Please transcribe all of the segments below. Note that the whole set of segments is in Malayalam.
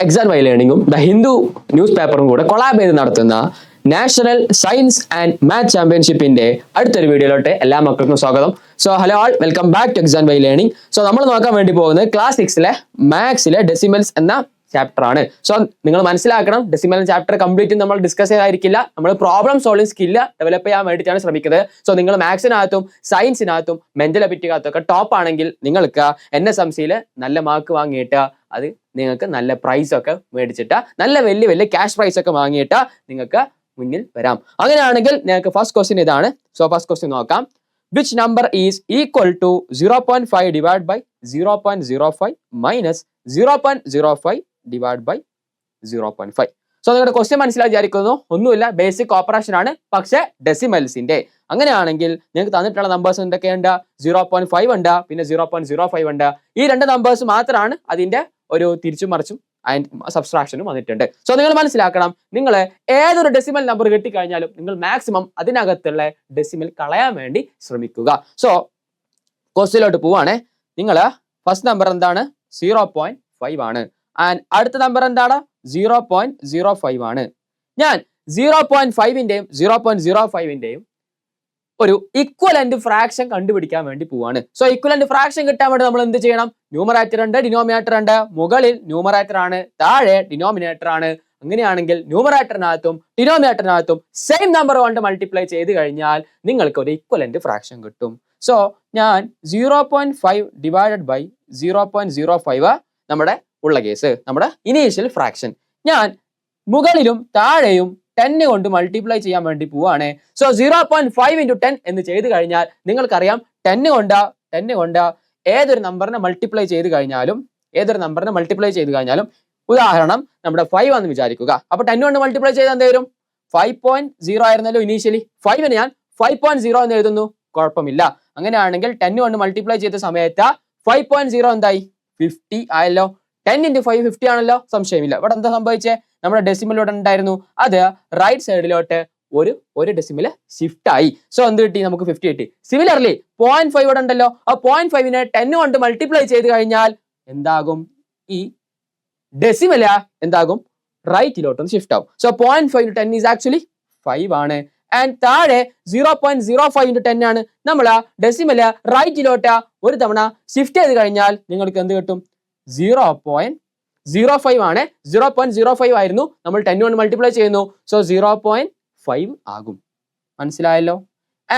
എക്സാം വൈ ലേണിംഗും ദ ഹിന്ദു ന്യൂസ് പേപ്പറും കൂടെ കൊളാബ് ചെയ്ത് നടത്തുന്ന നാഷണൽ സയൻസ് ആൻഡ് മാത്സ് ചാമ്പ്യൻഷിപ്പിന്റെ അടുത്തൊരു വീഡിയോയിലോട്ട് എല്ലാ മക്കൾക്കും സ്വാഗതം. So hello all, welcome back to Xylem learning. So നമ്മൾ നോക്കാൻ വേണ്ടി പോകുന്നത് ക്ലാസ് 6 മാത്സിലെ ഡെസിമൽസ് എന്ന ചാപ്റ്റർ ആണ്. സോ നിങ്ങൾ മനസ്സിലാക്കണം, ഡെസിമൽ ചാപ്റ്റർ കംപ്ലീറ്റ് നമ്മൾ ഡിസ്കസ് ചെയ്തായിരിക്കില്ല. നമ്മൾ പ്രോബ്ലം സോൾവിംഗ് സ്കില്ല് ഡെവലപ്പ് ചെയ്യാൻ വേണ്ടിയിട്ടാണ് ശ്രമിക്കുന്നത്. സോ നിങ്ങൾ മാത്സിനകത്തും സയൻസിനകത്തും മെന്റൽ അബിലിറ്റിക്കകത്തും ഒക്കെ ടോപ്പ് ആണെങ്കിൽ നിങ്ങൾക്ക് NSMCയിൽ നല്ല മാർക്ക് വാങ്ങിയിട്ട് അത് നിങ്ങൾക്ക് നല്ല പ്രൈസ് ഒക്കെ മേടിച്ചിട്ട് നല്ല വലിയ വലിയ ക്യാഷ് പ്രൈസ് ഒക്കെ വാങ്ങിയിട്ട് നിങ്ങൾക്ക് മുന്നിൽ വരാം. അങ്ങനെയാണെങ്കിൽ നിങ്ങൾക്ക് ഫസ്റ്റ് ക്വസ്റ്റ്യൻ ഇതാണ്. സോ ഫസ്റ്റ് ക്വസ്റ്റ്യൻ നോക്കാം. Which number is equal to 0.5 divide by 0.05 minus 0.05 divide by 0.5. So നിങ്ങളുടെ ക്വസ്റ്റ്യൻ മനസ്സിലായി വിചാരിക്കുന്നു. ഒന്നുമില്ല, ബേസിക് ഓപ്പറേഷൻ ആണ്, പക്ഷേ ഡെസിമൽസിന്റെ. അങ്ങനെയാണെങ്കിൽ നിങ്ങൾക്ക് തന്നിട്ടുള്ള നമ്പേഴ്സ് എന്തൊക്കെയുണ്ട്? 0.5 ഉണ്ട്, പിന്നെ 0.05 ഉണ്ട്. ഈ രണ്ട് നമ്പേഴ്സ് മാത്രമാണ് അതിന്റെ ഒരു തിരിച്ചും മറിച്ചും ആൻഡ് സബ്സ്ട്രാക്ഷനും വന്നിട്ടുണ്ട്. സോ നിങ്ങൾ മനസ്സിലാക്കണം, നിങ്ങൾ ഏതൊരു ഡെസിമൽ നമ്പർ കിട്ടിക്കഴിഞ്ഞാലും നിങ്ങൾ മാക്സിമം അതിനകത്തുള്ള ഡെസിമൽ കളയാൻ വേണ്ടി ശ്രമിക്കുക. സോ ക്വസ്റ്റ്യനിലോട്ട് പോവാണ്. നിങ്ങൾ ഫസ്റ്റ് നമ്പർ എന്താണ്? 0.5 ആണ്. ആൻഡ് അടുത്ത നമ്പർ എന്താണ്? 0.05 ആണ്. ഞാൻ 0.5ന്റെയും 0.05ന്റെയും ഒരു ഇക്വലന്റ് ഫ്രാക്ഷൻ കണ്ടുപിടിക്കാൻ വേണ്ടി പോവാണ്. സോ ഇക്വലന്റ് ഫ്രാക്ഷൻ കിട്ടാൻ വേണ്ടി നമ്മൾ എന്ത് ചെയ്യണം? ന്യൂമറേറ്റർ ഉണ്ട്, ഡിനോമിനേറ്റർ ഉണ്ട്. മുകളിൽ ന്യൂമറേറ്റർ ആണ്, താഴെ ഡിനോമിനേറ്റർ ആണ്. അങ്ങനെയാണെങ്കിൽ ന്യൂമറേറ്ററിനകത്തും ഡിനോമിനേറ്ററിനകത്തും സെയിം നമ്പർ കൊണ്ട് മൾട്ടിപ്ലൈ ചെയ്ത് കഴിഞ്ഞാൽ നിങ്ങൾക്ക് ഒരു ഇക്വലന്റ് ഫ്രാക്ഷൻ കിട്ടും. സോ ഞാൻ 0.5 ഡിവൈഡഡ് ബൈ 0.05 നമ്മുടെ ഉള്ള കേസ്, നമ്മുടെ ഇനീഷ്യൽ ഫ്രാക്ഷൻ, ഞാൻ മുകളിലും താഴെയും 10 കൊണ്ട് മൾട്ടിപ്ലൈ ചെയ്യാൻ വേണ്ടി പോവാണ്. സോ 0.5 into 10 എന്ന് ചെയ്ത് കഴിഞ്ഞാൽ നിങ്ങൾക്കറിയാം 10 കൊണ്ട് ഏതൊരു നമ്പറിനെ മൾട്ടിപ്ലൈ ചെയ്ത് കഴിഞ്ഞാലും ഉദാഹരണം നമ്മുടെ 5 ആണെന്ന് വിചാരിക്കുക. അപ്പൊ 10 കൊണ്ട് മൾട്ടിപ്ലൈ ചെയ്താൽ എന്ത് വരും? 5.0 ആയിരുന്നല്ലോ ഇനീഷ്യലി. 5ന് ഞാൻ 5.0 എന്ന് എഴുതുന്നു, കുഴപ്പമില്ല. അങ്ങനെയാണെങ്കിൽ 10 കൊണ്ട് മൾട്ടിപ്ലൈ ചെയ്ത സമയത്ത് 5.0 എന്തായി? 50 ആയല്ലോ. 10 into 5 50 ആണല്ലോ, സംശയമില്ല. ഇവിടെ എന്താ സംഭവിച്ചേ? നമ്മുടെ ഡെസിമൽ ഇവിടെ ഉണ്ടായിരുന്നു, അത് റൈറ്റ് സൈഡിലോട്ട് ഒരു ഡെസിമൽ ഷിഫ്റ്റ് ആയി. സോ എന്ത് കിട്ടി? നമുക്ക് 50 കിട്ടി. സിമിലർലി 0.5 ഇവിടെ ഉണ്ടല്ലോ, ആ 0.5നെ 10 കൊണ്ട് മൾട്ടിപ്ലൈ ചെയ്ത് കഴിഞ്ഞാൽ എന്താകും? ഈ ഡെസിമൽ എന്താകും? റൈറ്റിലോട്ടൊന്ന് ഷിഫ്റ്റ് ആവും. സോ 0.5 into 10 ഈസ് ആക്ച്വലി 5 ആണ്. ആൻഡ് താഴെ 0.05 into 10 ആണ്. നമ്മൾ ഡെസിമൽ റൈറ്റിലോട്ട് ഒരു തവണ ഷിഫ്റ്റ് ചെയ്ത് കഴിഞ്ഞാൽ നിങ്ങൾക്ക് എന്ത് കിട്ടും? 0.05 ആണ്. 0.05 ആയിരുന്നു, നമ്മൾ 10 കൊണ്ട് മൾട്ടിപ്ലൈ ചെയ്യുന്നു. സോ 0.5 ആകും. മനസ്സിലായല്ലോ?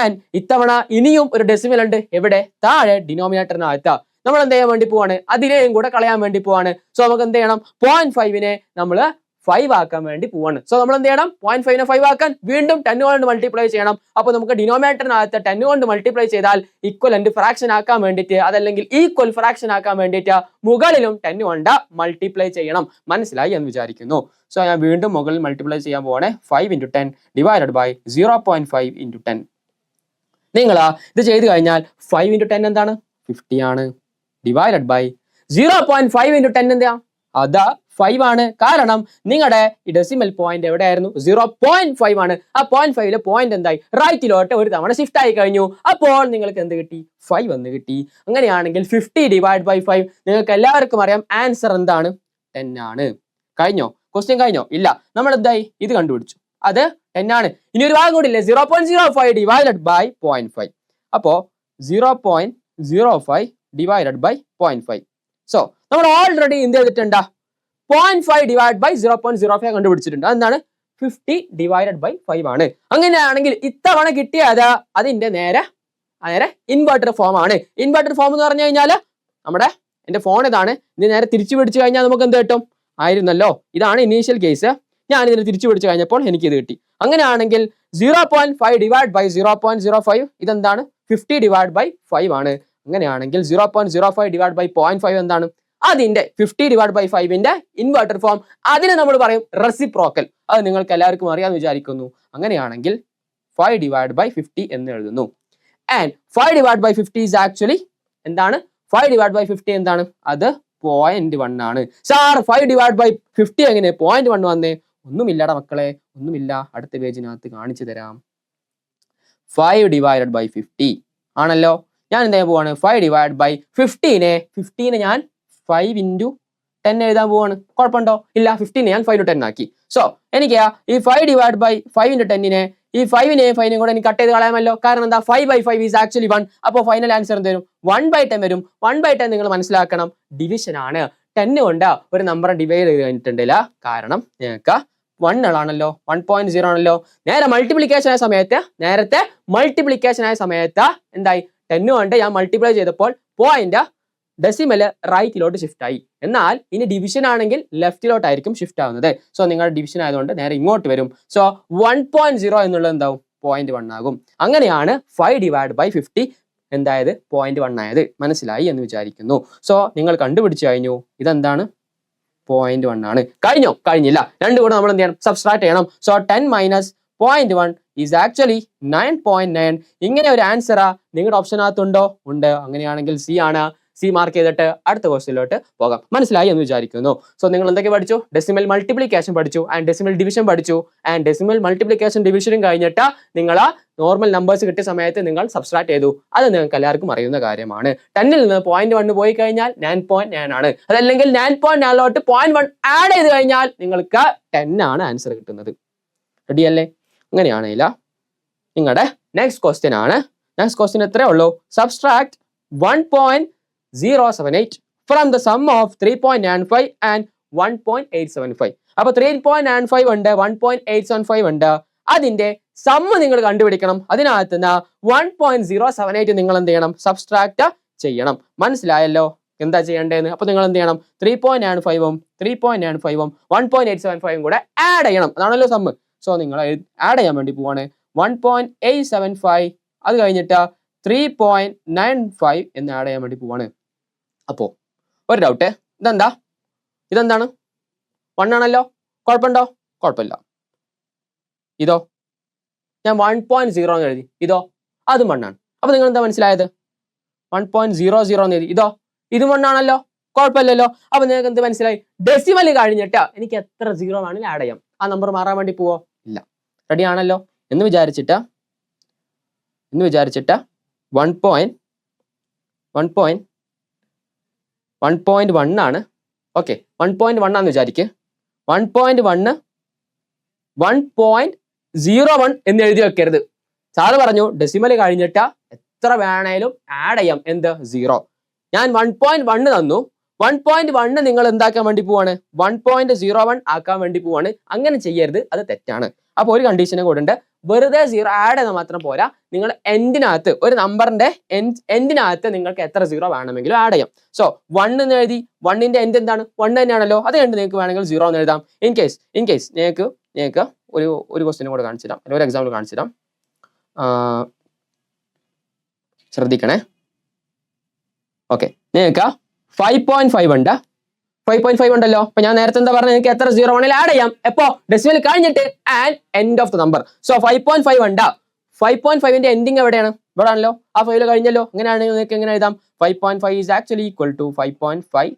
ആൻഡ് ഇത്തവണ ഇനിയും ഒരു ഡെസിമൽ ഉണ്ട്. എവിടെ? താഴെ ഡിനോമിനേറ്ററിനകത്ത്. നമ്മൾ എന്ത് ചെയ്യാൻ വേണ്ടി പോവാണ്? അതിനെയും കൂടെ കളയാൻ വേണ്ടി പോവാണ്. സോ നമുക്ക് എന്ത് ചെയ്യണം? 0.5നെ നമ്മൾ 5 ആക്കാൻ വേണ്ടി പോവാണ്. സോ നമ്മൾ എന്ത് ചെയ്യണം? 0.5നെ 5 ആക്കാൻ വീണ്ടും 10 കൊണ്ട് മൾട്ടിപ്ലൈ ചെയ്യണം. അപ്പോൾ നമുക്ക് ഡിനോമിനേറ്ററിനകത്ത് 10 കൊണ്ട് മൾട്ടിപ്ലൈ ചെയ്താൽ ഇക്വലന്റ് ഫ്രാക്ഷൻ ആക്കാൻ വേണ്ടിയിട്ട്, അതല്ലെങ്കിൽ ഈക്വൽ ഫ്രാക്ഷൻ ആക്കാൻ വേണ്ടിയിട്ട് മുകളിലും 10 കൊണ്ട് മൾട്ടിപ്ലൈ ചെയ്യണം. മനസ്സിലായി എന്ന് വിചാരിക്കുന്നു. സോ ഞാൻ വീണ്ടും മുകളിൽ മൾട്ടിപ്ലൈ ചെയ്യാൻ പോവാണ്. 5 into 10 ഡിവൈഡഡ് ബൈ 0.5 into 10. നിങ്ങൾ ഇത് ചെയ്ത് കഴിഞ്ഞാൽ 5 into 10 എന്താണ്? 50 ആണ്. ഡിവൈഡഡ് ബൈ 0.5 into 10 എന്താ? അത് 5 ആണ്. കാരണം നിങ്ങളുടെ ഈ ഡെസിമൽ പോയിന്റ് എവിടെയായിരുന്നു? 0.5 ആണ്. ആ 0.5ലെ പോയിന്റ് എന്തായി? റൈറ്റിലോട്ട് ഒരു തവണ ഷിഫ്റ്റ് ആയി കഴിഞ്ഞു. അപ്പോൾ നിങ്ങൾക്ക് എന്ത് കിട്ടി? 5 എന്ന് കിട്ടി. അങ്ങനെയാണെങ്കിൽ 50 ഡിവൈഡ് ബൈ 5, നിങ്ങൾക്ക് എല്ലാവർക്കും അറിയാം ആൻസർ എന്താണ്? 10 ആണ്. കഴിഞ്ഞോ? ക്വസ്റ്റ്യൻ കഴിഞ്ഞോ? ഇല്ല. നമ്മൾ എന്തായി? ഇത് കണ്ടുപിടിച്ചു, അത് 10 ആണ്. ഇനി ഒരു ഭാഗം കൂടി ഇല്ലേ? 0.05 ഡിവൈഡഡ് ബൈ 0.5. അപ്പോ 0.05 ഡിവൈഡഡ് ബൈ 0.5. സോ നമ്മൾ ഓൾറെഡി എന്ത് ചെയ്തിട്ടുണ്ട്? 0.5 ഡിവൈഡ് ബൈ 0.05 കണ്ടുപിടിച്ചിട്ടുണ്ട്. അതെന്താണ്? 50 ഡിവൈഡഡ് ബൈ 5 ആണ്. അങ്ങനെയാണെങ്കിൽ ഇത്തവണ കിട്ടിയത് അതിന്റെ നേരെ ഇൻവെർട്ടർ ഫോം ആണ്. ഇൻവെർട്ടർ ഫോം എന്ന് പറഞ്ഞു കഴിഞ്ഞാൽ എന്റെ ഫോൺ ഇതാണ്, ഇത് നേരെ തിരിച്ചു പിടിച്ചു കഴിഞ്ഞാൽ നമുക്ക് എന്ത് കിട്ടും? ആയിരുന്നല്ലോ, ഇതാണ് ഇനീഷ്യൽ കേസ്. ഞാൻ ഇതിനെ തിരിച്ചു പിടിച്ചു കഴിഞ്ഞപ്പോൾ എനിക്ക് ഇത് കിട്ടി. അങ്ങനെയാണെങ്കിൽ 0.5 ഡിവൈഡ് ബൈ 0.05 ഇതെന്താണ്? 50 ഡിവൈഡ് ബൈ 5 ആണ്. അങ്ങനെയാണെങ്കിൽ 0.05 ഡിവൈഡ് ബൈ 0.5 എന്താണ്? അതിന്റെ 50 ഡിവൈഡ് ബൈ 5ന്റെ ഇൻവെർട്ടർ ഫോം. അതിനെ നമ്മൾ പറയും റെസിപ്രോക്കൽ. അത് നിങ്ങൾക്ക് എല്ലാവർക്കും അറിയാമെന്ന് വിചാരിക്കുന്നു. അങ്ങനെയാണെങ്കിൽ 5 ഡിവൈഡ് ബൈ 50 എന്ന് എഴുതുന്നു. And 5 divide by 50 is actually എന്താണ്? 5 ഡിവൈഡ് ബൈ 50 എന്താണ്? അത് 0.1 ആണ്. സാർ 5 ഡിവൈഡ് ബൈ 50 എങ്ങനെ 0.1 വന്നേ? ഒന്നുമില്ലടാ മക്കളെ, ഒന്നുമില്ല. അടുത്ത പേജിനകത്ത് കാണിച്ചു തരാം. 5 ഡിവൈഡഡ് ബൈ 50 ആണല്ലോ. ഞാൻ എന്താ പോവാണ്? 5 ഡിവൈഡ് ബൈ 15നെ ഞാൻ 5 into 10 എഴുതാൻ പോവാണ്. കുഴപ്പമുണ്ടോ? ഇല്ല. 15 ഞാൻ 5 to 10 ആക്കി. സോ എനിക്ക് ഈ 5 ഡിവൈഡ് ബൈ 5 into 10നെ ഈ 5നെയും 5നെയും കൂടെ എനിക്ക് കട്ട് ചെയ്ത് കളയാമല്ലോ. കാരണം എന്താ 5/5 ഈസ് ആക്ച്വലി 1. അപ്പോൾ ഫൈനൽ ആൻസർ എന്ത് വരും? 1/10 വരും. 1/10 നിങ്ങൾ മനസ്സിലാക്കണം ഡിവിഷൻ ആണ്. 10 കൊണ്ട് ഒരു നമ്പർ ഡിവൈഡ് ചെയ്ത് കഴിഞ്ഞിട്ടുണ്ടില്ല. കാരണം നിങ്ങൾക്ക് 1 ആണല്ലോ, 1.0 ആണല്ലോ. നേരത്തെ മൾട്ടിപ്ലിക്കേഷൻ ആയ സമയത്ത് എന്തായി? 10 കൊണ്ട് ഞാൻ മൾട്ടിപ്ലൈ ചെയ്തപ്പോൾ പോയിന്റ് ഡെസിമൽ റൈറ്റിലോട്ട് ഷിഫ്റ്റ് ആയി. എന്നാൽ ഇനി ഡിവിഷൻ ആണെങ്കിൽ ലെഫ്റ്റിലോട്ടായിരിക്കും ഷിഫ്റ്റ് ആവുന്നത്. സോ നിങ്ങളുടെ ഡിവിഷൻ ആയതുകൊണ്ട് നേരെ ഇങ്ങോട്ട് വരും. സോ 1.0 എന്നുള്ളത് എന്താവും? 0.1 ആകും. അങ്ങനെയാണ് 5 ഡിവൈഡ് ബൈ 50 എന്തായത്? 0.1 ആയത്. മനസ്സിലായി എന്ന് വിചാരിക്കുന്നു. സോ നിങ്ങൾ കണ്ടുപിടിച്ചു കഴിഞ്ഞു ഇതെന്താണ്? 0.1 ആണ്. കഴിഞ്ഞോ? കഴിഞ്ഞില്ല. രണ്ടു കൂടെ നമ്മൾ എന്ത് ചെയ്യണം? സബ്സ്ട്രാക്ട് ചെയ്യണം. So 10 minus 0.1 is actually 9.9. ഇങ്ങനെ ഒരു ആൻസറാ നിങ്ങളുടെ ഓപ്ഷനകത്തുണ്ടോ? ഉണ്ട്. അങ്ങനെയാണെങ്കിൽ സി ആണ്. സി മാർക്ക് ചെയ്തിട്ട് അടുത്ത ക്വസ്റ്റ്യനിലോട്ട് പോകാം. മനസ്സിലായി എന്ന് വിചാരിക്കുന്നു. സോ നിങ്ങൾ എന്തൊക്കെ പഠിച്ചു? ഡെസിമൽ മൾട്ടിപ്ലിക്കേഷൻ പഠിച്ചു ആൻഡ് ഡെസിമൽ ഡിവിഷൻ പഠിച്ചു. ആൻഡ് ഡെസിമൽ മൾട്ടിപ്ലിക്കേഷൻ ഡിവിഷനും കഴിഞ്ഞിട്ട് നിങ്ങൾ നോർമൽ നമ്പേഴ്സ് കിട്ടിയ സമയത്ത് നിങ്ങൾ സബ്സ്ട്രാക്ട് ചെയ്തു. അത് നിങ്ങൾക്ക് എല്ലാവർക്കും അറിയുന്ന കാര്യമാണ്. 10ൽ നിന്ന് 0.1 പോയി കഴിഞ്ഞാൽ 9.9 ആണ്. അതല്ലെങ്കിൽ 9.9ലോട്ട് 0.1 ആഡ് ചെയ്ത് കഴിഞ്ഞാൽ നിങ്ങൾക്ക് 10 ആണ് ആൻസർ കിട്ടുന്നത്. റെഡി അല്ലേ? അങ്ങനെയാണെങ്കില നിങ്ങളുടെ നെക്സ്റ്റ് ക്വസ്റ്റ്യൻ ആണ്. നെക്സ്റ്റ് ക്വസ്റ്റ്യൻ എത്രയേ ഉള്ളൂ? Subtract 1.078 from the sum of 3.95 and 1.875. അപ്പോൾ 3.95 ഉണ്ട്, 1.875 ഉണ്ട്. അതിന്റെ സമ്മ് നിങ്ങൾ കണ്ടുപിടിക്കണം. അതിനകത്ത് നിന്ന് 1.078 നിങ്ങൾ എന്ത് ചെയ്യണം? സബ്സ്ട്രാക്ട് ചെയ്യണം. മനസ്സിലായല്ലോ എന്താ ചെയ്യേണ്ടതെന്ന്? അപ്പോൾ നിങ്ങൾ എന്ത് ചെയ്യണം? 3.95ഉം 3.95ഉം 1.875ഉം കൂടെ ആഡ് ചെയ്യണം. അതാണല്ലോ സമ്മ്. സോ നിങ്ങൾ ആഡ് ചെയ്യാൻ വേണ്ടി പോവാണ്. 1.875 അത് കഴിഞ്ഞിട്ട് 3.95 എന്ന് ആഡ് ചെയ്യാൻ വേണ്ടി പോവാണ്. അപ്പോൾ ഒരു ഡൗട്ട്, ഇതെന്താണ്? 1 ആണല്ലോ. കുഴപ്പമുണ്ടോ? കുഴപ്പമില്ല. ഇതോ? ഞാൻ 1.0 എന്ന് എഴുതി. ഇതോ? അതും 1 ആണ്. അപ്പൊ നിങ്ങൾ എന്താ മനസ്സിലായത്? 1.00 എന്ന് എഴുതി. ഇതും 1 ആണല്ലോ. കുഴപ്പമില്ലല്ലോ. അപ്പൊ നിങ്ങൾക്ക് എന്ത് മനസ്സിലായി? ഡെസിമൽ കഴിഞ്ഞിട്ട് എനിക്ക് എത്ര 0 വേണമെങ്കിലും ആഡ് ചെയ്യാം. ആ നമ്പർ മാറാൻ വേണ്ടി പോവോ? ഇല്ല. റെഡി ആണല്ലോ എന്ന് വിചാരിച്ചിട്ട് 1.1 ആണ്. ഓക്കെ, 1.1 ആണെന്ന് വിചാരിക്ക്. 1.1 1.01 എന്ന് എഴുതി വെക്കരുത്. സാറ് പറഞ്ഞു ഡെസിമൽ കഴിഞ്ഞിട്ട് എത്ര വേണേലും ആഡ് ചെയ്യാം. എന്ത്? 0. ഞാൻ 1.1 തന്നു. 1.1 നിങ്ങൾ എന്താക്കാൻ വേണ്ടി പോവാണ്? 1.01 ആക്കാൻ വേണ്ടി പോവാണ്. അങ്ങനെ ചെയ്യരുത്, അത് തെറ്റാണ്. അപ്പോൾ ഒരു കണ്ടീഷനും കൂടെ ഉണ്ട്. വെറുതെ 0 ആഡ് ചെയ്താൽ മാത്രം പോരാ. നിങ്ങൾ എൻഡിനകത്ത് ഒരു നമ്പറിന്റെ എൻഡിനകത്ത് നിങ്ങൾക്ക് എത്ര 0 വേണമെങ്കിലും ആഡ് ചെയ്യാം. സോ 1 എന്ന് എഴുതി. 1ന്റെ എൻഡ് എന്താണ്? 1 തന്നെയാണല്ലോ. അത് കണ്ട് നിങ്ങൾക്ക് വേണമെങ്കിൽ 0 എന്ന് എഴുതാം. ഇൻ കേസ് നിങ്ങൾക്ക് ഒരു ക്വസ്റ്റ്യനും കൂടെ കാണിച്ചു തരാം. ഒരു എക്സാമ്പിൾ കാണിച്ചു തരാം. ശ്രദ്ധിക്കണേ. ഓക്കെ, നിങ്ങൾക്ക് 5.5 ഉണ്ട്. 5.5 ഉണ്ടല്ലോ. അപ്പൊ ഞാൻ നേരത്തെ എന്താ പറഞ്ഞത്? നിങ്ങൾക്ക് എത്ര 0 വേണമെങ്കിലും ആഡ് ചെയ്യാം. എപ്പോ? ഡെസിമൽ കഴിഞ്ഞിട്ട് and end of the number. So 5.5 ഉണ്ട്. 5.5ന്റെ എൻഡിങ് എവിടെയാണ്? ഇവിടെ ആണല്ലോ. ആ 5 കഴിഞ്ഞല്ലോ. അങ്ങനെയാണെങ്കിൽ നിങ്ങൾക്ക് എങ്ങനെ എഴുതാം? 5.5 ഈസ് ആക്ച്വലി ഈക്വൽ ടു 5.50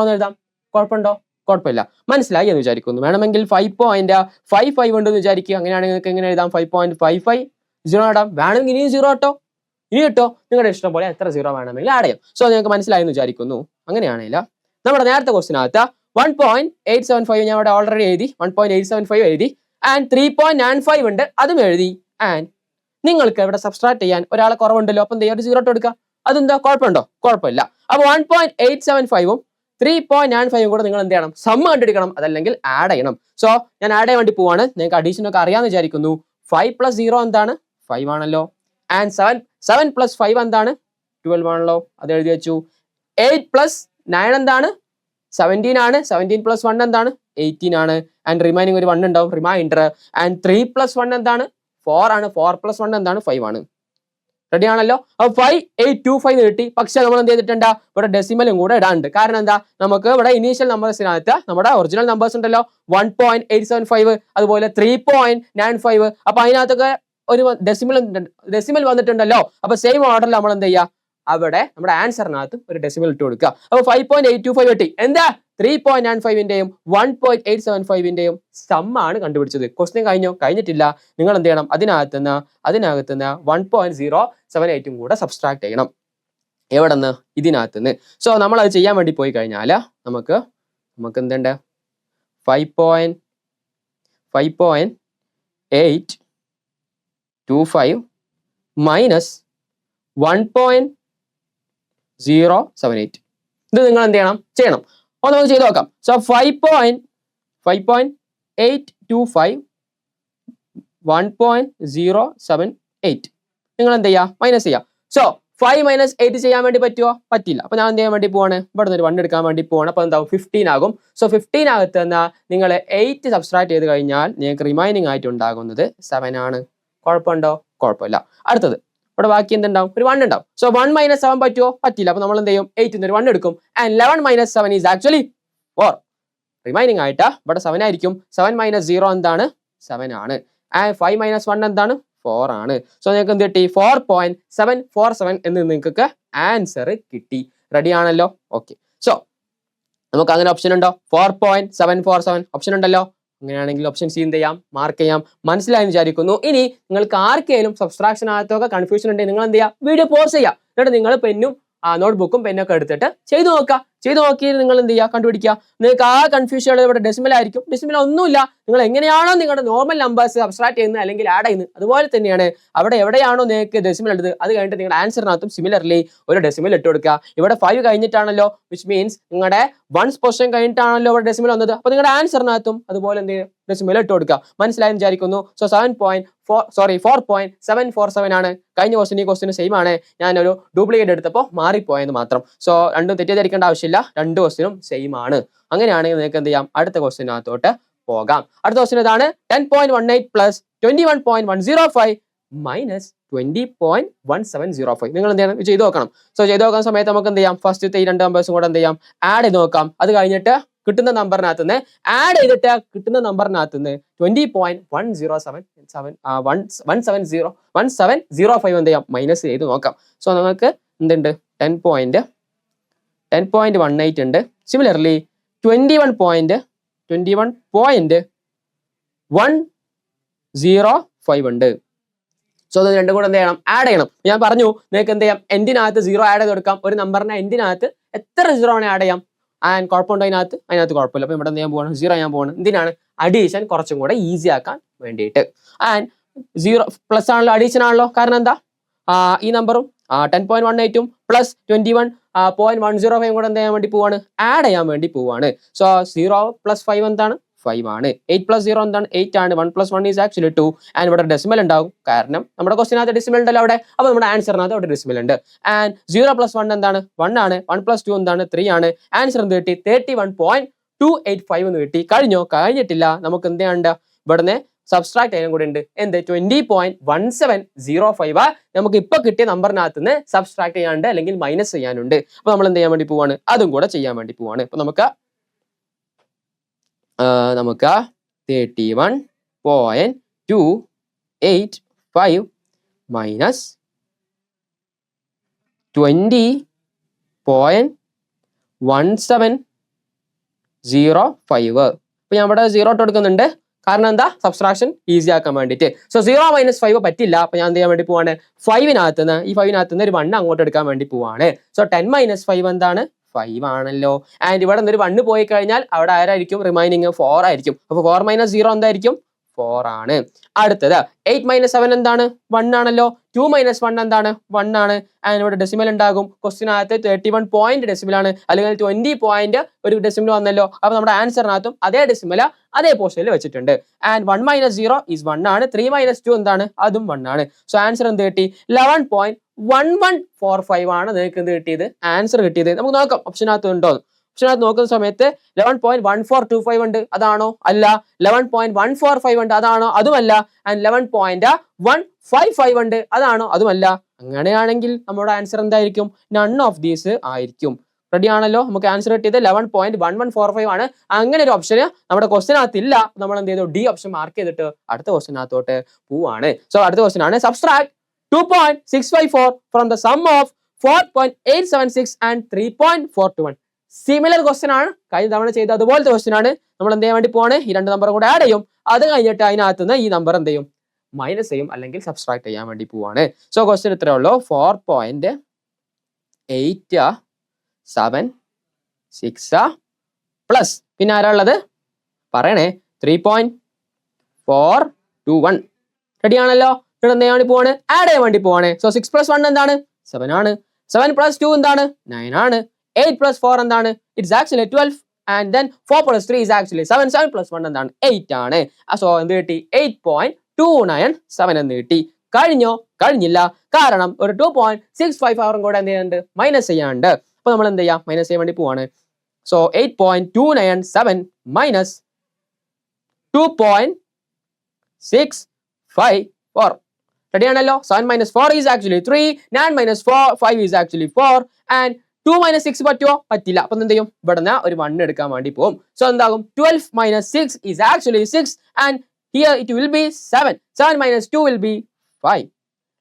എന്ന് എഴുതാം. കുഴപ്പമുണ്ടോ? കുഴപ്പമില്ല. മനസ്സിലായി എന്ന് വിചാരിക്കുന്നു. വേണമെങ്കിൽ 5.55 ഉണ്ടെന്ന് വിചാരിക്കുക. അങ്ങനെയാണെങ്കിൽ നിങ്ങൾക്ക് എങ്ങനെ എഴുതാം? 5.55 ഇടാം. വേണമെങ്കിൽ ഇനിയും 0 ഇട്ടോ. ഇനി കിട്ടോ? നിങ്ങളുടെ ഇഷ്ടം പോലെ എത്ര 0 വേണമെങ്കിൽ ആഡ് ചെയ്യാം. സോ നിങ്ങൾക്ക് മനസ്സിലായി എന്ന് വിചാരിക്കുന്നു. അങ്ങനെയാണെങ്കിൽ നമ്മുടെ നേരത്തെ ക്വസ്റ്റിനകത്ത് 1.875 ഞാൻ ഇവിടെ ഓൾറെഡി എഴുതി. 1.875 എഴുതി. ആൻഡ് 3.95 ഉണ്ട്, അതും എഴുതി. ആൻഡ് നിങ്ങൾക്ക് ഇവിടെ സബ്സ്ട്രാക്ട് ചെയ്യാൻ ഒരാളെ കുറവുണ്ടല്ലോ. അപ്പം ഒരു 0 ഇട്ട് കൊടുക്കുക. അതെന്താ? കുഴപ്പമുണ്ടോ? കുഴപ്പമില്ല. അപ്പോൾ 1.875ഉം 3.95 കൂടെ നിങ്ങൾ എന്ത് ചെയ്യണം? സമ്മ് കണ്ടുപിടിക്കണം. അതല്ലെങ്കിൽ ആഡ് ചെയ്യണം. സോ ഞാൻ ആഡ് ചെയ്യാൻ വേണ്ടി പോവാണ്. നിങ്ങൾക്ക് അഡീഷൻ ഒക്കെ അറിയാമെന്ന് വിചാരിക്കുന്നു. 5 + 0 എന്താണ്? 5 ആണല്ലോ. ആൻഡ് 7 + 5 എന്താണ്? 12 ആണല്ലോ. അത് എഴുതി വെച്ചു. 8 + 9 എന്താണ്? 17 ആണ്. 17 + 1 എന്താണ്? 18 ആണ്. ആൻഡ് റിമൈനിങ് ഒരു 1 ഉണ്ടാവും, റിമൈൻഡർ. ആൻഡ് 3 + 1 എന്താണ്? 4 ആണ്. 4 + 1 എന്താണ്? 5 ആണ്. റെഡി ആണല്ലോ. അപ്പോൾ 5825 കിട്ടി. പക്ഷെ നമ്മൾ എന്ത് ചെയ്തിട്ടുണ്ട്? ഇവിടെ ഡെസിമലും കൂടെ ഇടാണ്ട്. കാരണം എന്താ? നമുക്ക് ഇവിടെ ഇനീഷ്യൽ നമ്പേഴ്സിനകത്ത് നമ്മുടെ ഒറിജിനൽ നമ്പേഴ്സ് ഉണ്ടല്ലോ. 1.875 അതുപോലെ 3.95. അപ്പൊ അതിനകത്തൊക്കെ ഒരു ഡെസിമൽ വന്നിട്ടുണ്ടല്ലോ. അപ്പൊ സെയിം ഓർഡറിൽ നമ്മൾ എന്ത് ചെയ്യുക? അവിടെ നമ്മുടെ ആൻസറിനകത്ത് ഒരു ഡെസിമൽ ഇട്ട് കൊടുക്കുക. അപ്പൊ 5.825 കിട്ടി. എന്താ? 3.95ന്റെയും 1.875ന്റെയും സമ്മാണ് കണ്ടുപിടിച്ചത്. ക്വസ്റ്റ്യൻ കഴിഞ്ഞോ? കഴിഞ്ഞിട്ടില്ല. നിങ്ങൾ എന്ത് ചെയ്യണം? അതിനകത്തുനിന്ന് 1.078ഉം കൂടെ സബ്സ്ട്രാക്ട് ചെയ്യണം. എവിടെ നിന്ന്? ഇതിനകത്തുനിന്ന്. സോ നമ്മൾ അത് ചെയ്യാൻ വേണ്ടി പോയി കഴിഞ്ഞാൽ നമുക്ക് നമുക്ക് എന്തുണ്ട് 5.825 മൈനസ് 1.078. ഇത് നിങ്ങൾ എന്ത് ചെയ്യണം അപ്പോൾ നമുക്ക് ചെയ്ത് നോക്കാം. സോ 5.825 1.078 നിങ്ങൾ എന്ത് ചെയ്യുക മൈനസ് ചെയ്യുക. സോ 5 മൈനസ് 8 ചെയ്യാൻ വേണ്ടി പറ്റുമോ? പറ്റില്ല. അപ്പോൾ ഞാൻ എന്ത് ചെയ്യാൻ വേണ്ടി പോവാണ്, ഇവിടെ നിന്ന് ഒരു 1 എടുക്കാൻ വേണ്ടി പോവാണ്. അപ്പോൾ എന്താവും 15 ആകും. സോ 15 അകത്ത് നിന്ന് നിങ്ങൾ 8 സബ്സ്ട്രാക്ട് ചെയ്ത് കഴിഞ്ഞാൽ നിങ്ങൾക്ക് റിമൈനിങ് ആയിട്ട് ഉണ്ടാകുന്നത് 7 ആണ്. കുഴപ്പമുണ്ടോ? കുഴപ്പമില്ല. അടുത്തത് ഇവിടെ ബാക്കി എന്തുണ്ടാവും? ഒരു 1 ഉണ്ടാവും. സോ 1 മൈനസ് 7 പറ്റുമോ? പറ്റില്ല. അപ്പോൾ നമ്മൾ എന്ത് ചെയ്യും? 8 ഒരു 1 എടുക്കും. And 11 minus 7 is actually 4. Remaining ആയിട്ട് ഇവിടെ 7 ആയിരിക്കും. 7 മൈനസ് 0 എന്താണ്? 7 ആണ്. ആൻഡ് 5 മൈനസ് 1 എന്താണ്? 4 ആണ്. സോ നിങ്ങൾക്ക് എന്ത് കിട്ടി? 4.747 എന്ന് നിങ്ങൾക്ക് ആൻസർ കിട്ടി. റെഡി ആണല്ലോ? ഓക്കെ. സോ നമുക്ക് അങ്ങനെ ഓപ്ഷൻ ഉണ്ടോ? 4.747 ഓപ്ഷൻ ഉണ്ടല്ലോ. അങ്ങനെയാണെങ്കിൽ ഓപ്ഷൻ സി എന്ത് ചെയ്യാം? മാർക്ക് ചെയ്യാം. മനസ്സിലായെന്ന് വിചാരിക്കുന്നു. ഇനി നിങ്ങൾക്ക് ആർക്കെങ്കിലും സബ്സ്ട്രാക്ഷനകത്തൊക്കെ കൺഫ്യൂഷൻ ഉണ്ടെങ്കിൽ നിങ്ങൾ എന്ത് ചെയ്യുക? വീഡിയോ പോസ് ചെയ്യുക. എന്നിട്ട് നിങ്ങൾ പെന്നും നോട്ട്ബുക്കും പെന്നൊക്കെ എടുത്തിട്ട് ചെയ്തു നോക്കുക. ചെയ്തു നോക്കി നിങ്ങൾ എന്ത് ചെയ്യുക? കണ്ടുപിടിക്കുക. നിങ്ങൾക്ക് ആ കൺഫ്യൂഷൻ ഉള്ളത് ഇവിടെ ഡെസിമൽ ആയിരിക്കും. ഡെസിമൽ ഒന്നുമില്ല. നിങ്ങൾ എങ്ങനെയാണോ നിങ്ങളുടെ നോർമൽ നമ്പേഴ്സ് സബ്സ്ട്രാക്ട് ചെയ്യുന്നത് അല്ലെങ്കിൽ ആഡ് ചെയ്യുന്നത് അതുപോലെ തന്നെയാണ് അവിടെ എവിടെയാണോ നിങ്ങൾക്ക് ഡെസിമൽ ഉള്ളത് അത് കഴിഞ്ഞിട്ട് നിങ്ങളുടെ ആൻസറിനകത്തും സിമിലർലി ഒരു ഡെസിമൽ ഇട്ട് കൊടുക്കുക. ഇവിടെ 5 കഴിഞ്ഞിട്ടാണല്ലോ, വിച്ച് മീൻസ് നിങ്ങളുടെ 1 പൊസിഷൻ കഴിഞ്ഞിട്ടാണല്ലോ ഇവിടെ ഡെസിമൽ വന്നത്. അപ്പോൾ നിങ്ങളുടെ ആൻസറിനകത്തും അതുപോലെ എന്ത് ഡെസിമൽ ഇട്ട് കൊടുക്കുക. മനസ്സിലായെന്ന് വിചാരിക്കുന്നു. സോ 4.747 ആണ്. കഴിഞ്ഞ ക്വസ്റ്റ്യൻ ഈ ക്വസ്റ്റ്യൻ സെയിം ആണ്. ഞാനൊരു ഡ്യൂപ്ലിക്കേറ്റ് എടുത്തപ്പോൾ മാറിപ്പോയെന്ന് മാത്രം. സോ രണ്ടും തെറ്റിദ്ധരിക്കേണ്ട ആവശ്യമില്ല. രണ്ട് ക്വസ്റ്റ്യനും സെയിം ആണ്. അങ്ങനെയാണെങ്കിൽ നിങ്ങൾക്ക് എന്ത് ചെയ്യാം? അടുത്ത ക്വസ്റ്റ്യനകത്തോട്ട് പോകാം. അടുത്ത ക്വസ്റ്റ്യൻ ഇതാണ്. 10.18 പ്ലസ് 21.105 മൈനസ് 20.1705. നിങ്ങൾ എന്ത് ചെയ്യണം? ചെയ്ത് നോക്കണം. സോ ചെയ്ത് നോക്കുന്ന സമയത്ത് നമുക്ക് എന്ത് ചെയ്യാം? ഫസ്റ്റത്തെ ഈ രണ്ട് നമ്പേഴ്സും കൂടെ എന്ത് ചെയ്യാം? ആഡ് ചെയ്ത് നോക്കാം. അത് കഴിഞ്ഞിട്ട് കിട്ടുന്ന നമ്പറിനകത്ത് നിന്ന് ആഡ് ചെയ്തിട്ട് കിട്ടുന്ന നമ്പറിനകത്ത് നിന്ന് 20.1705 എന്ത് ചെയ്യാം? മൈനസ് ചെയ്ത് നോക്കാം. സോ നമുക്ക് എന്തുണ്ട്? 10.18 ഉണ്ട്. സിമിലർലി 21.105 ഉണ്ട്. സോ അത് രണ്ടും കൂടെ എന്ത് ചെയ്യണം? ആഡ് ചെയ്യണം. ഞാൻ പറഞ്ഞു നിങ്ങൾക്ക് എന്ത് ചെയ്യാം? എൻഡിനകത്ത് 0 ആഡ് ചെയ്ത് കൊടുക്കാം. ഒരു നമ്പറിന്റെ എൻഡിനകത്ത് എത്ര 0 ആണ് ആഡ് ചെയ്യാം. ആൻഡ് കുഴപ്പമുണ്ടോ അതിനകത്ത് കുഴപ്പമില്ല. അപ്പോൾ ഇവിടെ എന്ത് ചെയ്യാൻ പോവാണ്? 0 ചെയ്യാൻ പോവാണ്. എന്തിനാണ്? അഡീഷൻ കുറച്ചും കൂടെ ഈസി ആക്കാൻ വേണ്ടിയിട്ട്. ആൻഡ് 0 പ്ലസ് ആണല്ലോ, അഡീഷൻ ആണല്ലോ. കാരണം എന്താ? ഈ നമ്പറും 10.18 പ്ലസ് 21.105 കൂടെ എന്ത് ചെയ്യാൻ വേണ്ടി പോവാണ്? ആഡ് ചെയ്യാൻ വേണ്ടി പോവാണ്. സോ 0 പ്ലസ് 5 എന്താണ്? 5 ആണ്. 8 പ്ലസ് 0 എന്താണ്? 8 ആണ്. 1 പ്ലസ് 1 ഈസ് ആക്ച്വലി 2. ആൻഡ് ഇവിടെ ഡെസിമൽ ഉണ്ടാവും. കാരണം നമ്മുടെ ക്വസ്റ്റിനകത്ത് ഡെസിമൽ ഉണ്ടല്ലോ അവിടെ. അപ്പോൾ നമ്മുടെ ആൻസറിനകത്ത് അവിടെ ഡെസിമൽ ഉണ്ട്. ആൻഡ് 0 പ്ലസ് 1 എന്താണ്? 1 ആണ്. 1 പ്ലസ് 2 എന്താണ്? 3 ആണ്. ആൻസർ എന്ത് കിട്ടി? 31.285 എന്ന് കിട്ടി. കഴിഞ്ഞോ? കഴിഞ്ഞിട്ടില്ല. നമുക്ക് എന്ത് ചെയ്യാണ്ട്? ഇവിടുന്ന് സബ്സ്ട്രാക്ട് ചെയ്യാൻ കൂടെ ഉണ്ട്. എന്ത്? 20.1705 നമുക്ക് ഇപ്പൊ കിട്ടിയ നമ്പറിനകത്ത് നിന്ന് സബ്സ്ട്രാക്ട് ചെയ്യാണ്ട് അല്ലെങ്കിൽ മൈനസ് ചെയ്യാനുണ്ട്. അപ്പൊ നമ്മൾ എന്ത് ചെയ്യാൻ വേണ്ടി പോവാണ്? അതും കൂടെ ചെയ്യാൻ വേണ്ടി പോവാണ്. അപ്പൊ നമുക്ക് 31.285 മൈനസ് 20.1705. അപ്പൊ ഞാൻ ഇവിടെ 0 ഇട്ട് കൊടുക്കുന്നുണ്ട്. കാരണം എന്താ? സബ്സ്ട്രാക്ഷൻ ഈസി ആക്കാൻ വേണ്ടിയിട്ട്. സോ 0 മൈനസ് 5 പറ്റില്ല. അപ്പൊ ഞാൻ എന്ത് ചെയ്യാൻ വേണ്ടി പോവാണ്? 5നകത്ത് നിന്ന് ഈ 5നകത്ത് നിന്ന് ഒരു 1 അങ്ങോട്ട് എടുക്കാൻ വേണ്ടി പോവാണ്. സോ 10 മൈനസ് 5 എന്താണ്? 5 ആണല്ലോ. ആൻഡ് ഇവിടെ നിന്ന് ഒരു 1 പോയി കഴിഞ്ഞാൽ അവിടെ ആരായിരിക്കും? റിമൈനിങ് 4 ആയിരിക്കും. അപ്പൊ 4 മൈനസ് 0 എന്തായിരിക്കും? 4 ആണ്. അടുത്തത് 8 മൈനസ് 7 എന്താണ്? 1 ആണല്ലോ. 2 മൈനസ് 1 എന്താണ്? 1 ആണ്. ആൻഡ് ഇവിടെ ഡെസിമൽ ഉണ്ടാകും. ക്വസ്റ്റിനകത്ത് 31 പോയിന്റ് ഡെസിമൽ ആണ്, അല്ലെങ്കിൽ 20 പോയിന്റ് ഒരു ഡെസിമൽ വന്നല്ലോ. അപ്പൊ നമ്മുടെ ആൻസറിനകത്തും അതേ ഡെസിമൽ അതേ പോർഷനിൽ വെച്ചിട്ടുണ്ട്. ആൻഡ് 1 മൈനസ് 0 ഈസ് 1 ആണ്. 3 മൈനസ് 2 എന്താണ്? അതും 1 ആണ്. സോ ആൻസർ എന്ത് കിട്ടി? 11.1145 ആണ് നിങ്ങൾക്ക് എന്ത് കിട്ടിയത്? ആൻസർ കിട്ടിയത്. നമുക്ക് നോക്കാം ഓപ്ഷനകത്ത് ഉണ്ടോ. ഓപ്ഷനകത്ത് നോക്കുന്ന സമയത്ത് 11.1425 ഉണ്ട്. അതാണോ? അല്ല. 11.145 ഉണ്ട്. അതാണോ? അതുമല്ല. ആൻഡ് 11.155 ഉണ്ട്. അതാണോ? അതുമല്ല. അങ്ങനെയാണെങ്കിൽ നമ്മുടെ ആൻസർ എന്തായിരിക്കും? നൺ ഓഫ് ദീസ് ആയിരിക്കും. റെഡി ആണല്ലോ. നമുക്ക് ആൻസർ കിട്ടിയത് 11.1145 ആണ്. അങ്ങനെ ഒരു ഓപ്ഷന് നമ്മുടെ ക്വസ്റ്റിനകത്ത് ഇല്ല. നമ്മൾ എന്ത് ചെയ്തു? ഡി ഓപ്ഷൻ മാർക്ക് ചെയ്തിട്ട് അടുത്ത ക്വസ്റ്റിനകത്തോട്ട് പോവാണ്. സോ അടുത്ത ക്വസ്റ്റ്യൻ ആണ് subtract 2.654 from the sum of 4.876 and 3.421. Similar question ആണ്. കഴിഞ്ഞ തവണ ചെയ്ത അതുപോലത്തെ ക്വസ്റ്റ്യൻ ആണ്. നമ്മൾ എന്ത് ചെയ്യാൻ വേണ്ടി പോവാണ്? ഈ രണ്ട് നമ്പറും കൂടെ ആഡ് ചെയ്യും. അത് കഴിഞ്ഞിട്ട് അതിനകത്ത് നിന്ന് ഈ നമ്പർ എന്ത് ചെയ്യും? മൈനസ് ചെയ്യും, അല്ലെങ്കിൽ സബ്സ്ട്രാക്ട് ചെയ്യാൻ വേണ്ടി പോവാണ്. സോ ക്വസ്റ്റ്യൻ ഇത്രേ ഉള്ളൂ. 4.876 പ്ലസ് പിന്നെ ആരാ ഉള്ളത് പറയണേ 3.421 റെഡി ആണല്ലോ. ഇവിടെ എന്ത് ചെയ്യാൻ വേണ്ടി പോവാണ് ആഡ് ചെയ്യാൻ വേണ്ടി പോവാണ്. സോ 6 + 1 എന്താണ് 7 ആണ്. 7 + 2 എന്താണ് 9 ആണ്. 8 + 4 എന്താണ് it's actually 12 and then 4 + 3 is actually 7. 7 + 1 എന്താണ് 8 ആണ്. സോ എന്ത് കിട്ടി 8.297 എന്ന് കിട്ടി. കഴിഞ്ഞോ കഴിഞ്ഞില്ല, കാരണം ഒരു 2.65 അവറും കൂടെ എന്ത് ചെയ്യുന്നുണ്ട് മൈനസ് ചെയ്യാനുണ്ട്. അപ്പൊ നമ്മൾ എന്ത് ചെയ്യാം മൈനസ് ചെയ്യാൻ വേണ്ടി പോവാണ്. സോ 8.297 മൈനസ് 2.654 റെഡി ആണല്ലോ. 7 - 4 is actually 3, 9 - 5 is actually 4 and 2 - 6 പറ്റുമോ പറ്റില്ല. അപ്പൊ എന്ത് ചെയ്യും ഇവിടുന്ന് ഒരു 1 എടുക്കാൻ വേണ്ടി പോകും. സോ എന്താകും 12 - 6 is actually 6 and here it will be 7. 7 - 2 will be 5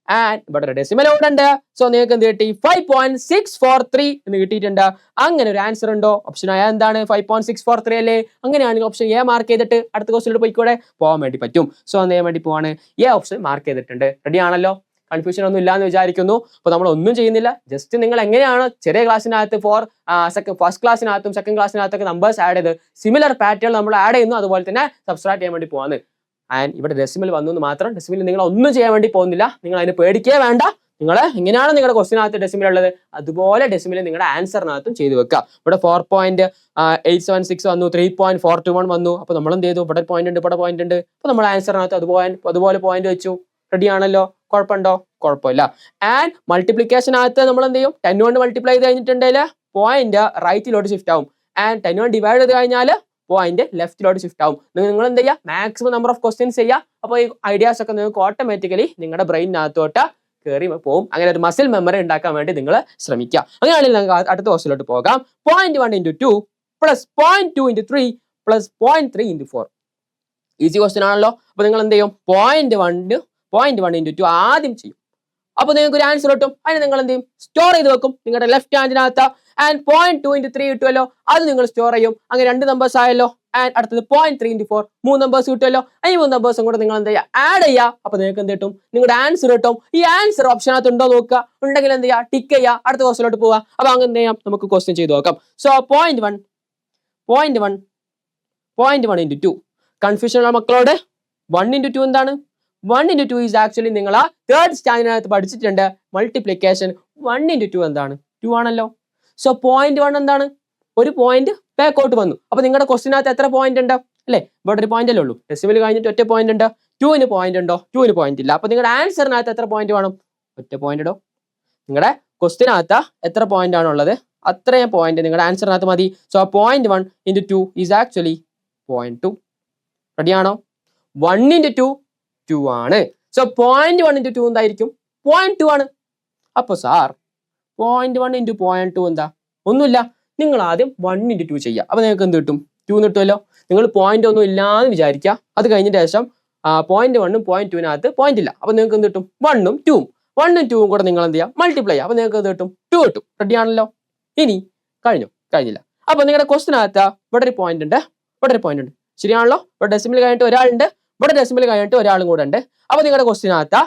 and ഇവിടെ ഒരു ഡെസിമൽ ഇവിടെ ഉണ്ട്. സോ നിങ്ങൾക്ക് എന്ത് കിട്ടി 5.643 എന്ന് കിട്ടിയിട്ടുണ്ട്. അങ്ങനെ ഒരു ആൻസർ ഉണ്ടോ? ഓപ്ഷൻ ആയ എന്താണ് 5.643 അല്ലേ? അങ്ങനെയാണെങ്കിൽ ഓപ്ഷൻ എ മാർക്ക് ചെയ്തിട്ട് അടുത്ത ക്വസ്റ്റിലോട്ട് പോയിക്കൂടെ പോകാൻ വേണ്ടി പറ്റും. സോ എന്ത് ചെയ്യാൻ വേണ്ടി പോവാണ് എ ഓപ്ഷൻ മാർക്ക് ചെയ്തിട്ടുണ്ട്. റെഡി ആണല്ലോ, കൺഫ്യൂഷൻ ഒന്നും ഇല്ലാന്ന് വിചാരിക്കുന്നു. അപ്പോൾ നമ്മൾ ഒന്നും ചെയ്യുന്നില്ല, ജസ്റ്റ് നിങ്ങൾ എങ്ങനെയാണ് ചെറിയ ക്ലാസ്സിനകത്ത് ഫസ്റ്റ് ക്ലാസ്സിനകത്തും സെക്കൻഡ് ക്ലാസ്സിനകത്തൊക്കെ നമ്പേഴ്സ് ആഡ് ചെയ്ത് സിമിലർ പാറ്റേൺ നമ്മൾ ആഡ് ചെയ്യുന്നു, അതുപോലെ തന്നെ സബ്സ്ട്രാക്ട് ചെയ്യാൻ വേണ്ടി പോവാണ്. ആൻഡ് ഇവിടെ ഡെസിമൽ വന്നു എന്ന് മാത്രം, ഡെസിമൽ നിങ്ങൾ ഒന്നും ചെയ്യാൻ വേണ്ടി പോകുന്നില്ല, നിങ്ങൾ അതിന് പേടിക്കേ വേണ്ട. നിങ്ങൾ എങ്ങനെയാണ് നിങ്ങളുടെ ക്വസ്റ്റിനകത്ത് ഡെസിമൽ ഉള്ളത് അതുപോലെ ഡെസിമൽ നിങ്ങളുടെ ആൻസറിനകത്തും ചെയ്തു വെക്കുക. ഇവിടെ 4.876 വന്നു, 3.421 വന്നു. അപ്പോൾ നമ്മൾ എന്ത് ചെയ്തു ഇവിടെ പോയിന്റ് ഉണ്ട് ഇവിടെ പോയിന്റ് ഉണ്ട്. അപ്പോൾ നമ്മൾ ആൻസറിനകത്ത് അതുപോലെ പോയിന്റ് വെച്ചു. റെഡി ആണല്ലോ, കുഴപ്പമുണ്ടോ? കുഴപ്പമില്ല. ആൻഡ് മൾട്ടിപ്ലിക്കേഷനകത്ത് നമ്മൾ എന്ത് ചെയ്യും 10 കൊണ്ട് മൾട്ടിപ്ലൈ ചെയ്ത് കഴിഞ്ഞിട്ടുണ്ടെങ്കിൽ പോയിന്റ് റൈറ്റിലോട്ട് ഷിഫ്റ്റ് ആവും. ആൻഡ് 10 കൊണ്ട് ഡിവൈഡ് ചെയ്ത് കഴിഞ്ഞാൽ പോയിന്റ് ലെഫ്റ്റിലോട്ട് ഷിഫ്റ്റ് ആവും. നിങ്ങൾ എന്ത് ചെയ്യുക മാക്സിമം നമ്പർ ഓഫ് ക്വസ്റ്റ്യൻസ് ചെയ്യുക. അപ്പോൾ ഈ ഐഡിയാസ് ഒക്കെ നിങ്ങൾക്ക് ഓട്ടോമാറ്റിക്കലി നിങ്ങളുടെ ബ്രെയിനകത്തോട്ട് കയറി പോകും. അങ്ങനെ ഒരു മസിൽ മെമ്മറി ഉണ്ടാക്കാൻ വേണ്ടി നിങ്ങൾ ശ്രമിക്കുക. അങ്ങനെയാണെങ്കിൽ നിങ്ങൾക്ക് അടുത്ത ക്വസ്റ്റിലോട്ട് പോകാം. 0.1 × 2 + 0.2 × 3 + 0.3 × 4 ഈസി ക്വസ്റ്റ്യൻ ആണല്ലോ. അപ്പോൾ നിങ്ങൾ എന്ത് ചെയ്യും 0.1 × 2 ആദ്യം ചെയ്യും. അപ്പോൾ നിങ്ങൾക്ക് ഒരു ആൻസർ കിട്ടും. അതിന് നിങ്ങൾ എന്ത് ചെയ്യും സ്റ്റോർ ചെയ്ത് വെക്കും നിങ്ങളുടെ ലെഫ്റ്റ് ഹാൻഡിനകത്ത്. ആൻഡ് 0.2 × 3 കിട്ടുമല്ലോ, അത് നിങ്ങൾ സ്റ്റോർ ചെയ്യും. അങ്ങനെ 2 നമ്പേഴ്സ് ആയല്ലോ. ആൻഡ് അടുത്തത് 0.3 × 4 3 നമ്പേഴ്സ് കിട്ടുമല്ലോ. ഈ 3 നമ്പേഴ്സും കൂടെ നിങ്ങൾ എന്ത് ചെയ്യുക ആഡ് ചെയ്യുക. അപ്പോൾ നിങ്ങൾക്ക് എന്ത് കിട്ടും നിങ്ങളുടെ ആൻസർ കിട്ടും. ഈ ആൻസർ ഓപ്ഷനകത്ത് ഉണ്ടോ നോക്കുക, ഉണ്ടെങ്കിൽ എന്ത് ചെയ്യുക ടിക്ക് ചെയ്യുക, അടുത്ത ക്വസ്റ്റിലോട്ട് പോവുക. അപ്പോൾ അങ്ങനെ എന്ത് ചെയ്യാം നമുക്ക് ക്വസ്റ്റ്യൻ ചെയ്ത് നോക്കാം. സോ 0.1 × 2 കൺഫ്യൂഷൻ ഉള്ള മക്കളോട് 1 × 2 എന്താണ് 1 × 2 ഈസ് ആക്ച്വലി നിങ്ങൾ ആ 3rd സ്റ്റാൻഡേർഡിനകത്ത് പഠിച്ചിട്ടുണ്ട്. മൾട്ടിപ്ലിക്കേഷൻ 1 × 2 എന്താണ് 2 ആണല്ലോ. സോ 0.1 എന്താണ് ഒരു പോയിന്റ് ബാക്കോട്ട് വന്നു. അപ്പോൾ നിങ്ങളുടെ ക്വസ്റ്റിനകത്ത് എത്ര പോയിന്റ് ഉണ്ട് അല്ലേ? ഇവിടെ ഒരു പോയിന്റ് അല്ലേ ഉള്ളൂ, ഡെസിമൽ കഴിഞ്ഞിട്ട് ഒറ്റ പോയിന്റ് ഉണ്ട്. 2ന് പോയിന്റ് ഉണ്ടോ? 2ന് പോയിന്റ് ഇല്ല. അപ്പോൾ നിങ്ങളുടെ ആൻസറിനകത്ത് എത്ര പോയിന്റ് വേണം? ഒറ്റ പോയിന്റ് ഇടോ. നിങ്ങളുടെ ക്വസ്റ്റിനകത്ത് എത്ര പോയിന്റ് ആണുള്ളത് അത്രയും പോയിന്റ് നിങ്ങളുടെ ആൻസറിനകത്ത് മതി. So 0.1 × 2 is actually 0.2. റെഡിയാണോ? 1 × 2 2 ആണ്. സോ 0.1 × 2 എന്തായിരിക്കും 0.2 ആണ്. അപ്പോൾ സാർ 0.1 × 0.2 എന്താ? ഒന്നുമില്ല, നിങ്ങൾ ആദ്യം 1 × 2 ചെയ്യുക. അപ്പോൾ നിങ്ങൾക്ക് എന്ത് കിട്ടും 2 കിട്ടുമല്ലോ. നിങ്ങൾ പോയിന്റ് ഒന്നും ഇല്ലാന്ന് വിചാരിക്കുക. അത് കഴിഞ്ഞിട്ട് ശേഷം 0.1 ഉം 0.2നകത്ത് പോയിന്റ് ഇല്ല. അപ്പോൾ നിങ്ങൾക്ക് എന്ത് കിട്ടും 1 ഉം 2 ഉം കൂടെ നിങ്ങൾ എന്ത് ചെയ്യുക മൾട്ടിപ്ലൈ ചെയ്യുക. അപ്പോൾ നിങ്ങൾക്ക് എന്ത് കിട്ടും 2 കിട്ടും. റെഡിയാണല്ലോ. ഇനി കഴിഞ്ഞില്ല. അപ്പോൾ നിങ്ങളുടെ ക്വസ്റ്റിനകത്ത് ഇവിടെ ഒരു പോയിന്റ് ഉണ്ട്, ഇവിടെ ഒരു പോയിന്റ് ഉണ്ട്. ശരിയാണല്ലോ. ഇവിടെ ഡെസിമൽ കഴിഞ്ഞിട്ട് ഒരാളുണ്ട്, ഇവിടെ ഡെസിമൽ കഴിഞ്ഞിട്ട് ഒരാളും കൂടെ ഉണ്ട്. അപ്പോൾ നിങ്ങളുടെ ക്വസ്റ്റിനകത്ത്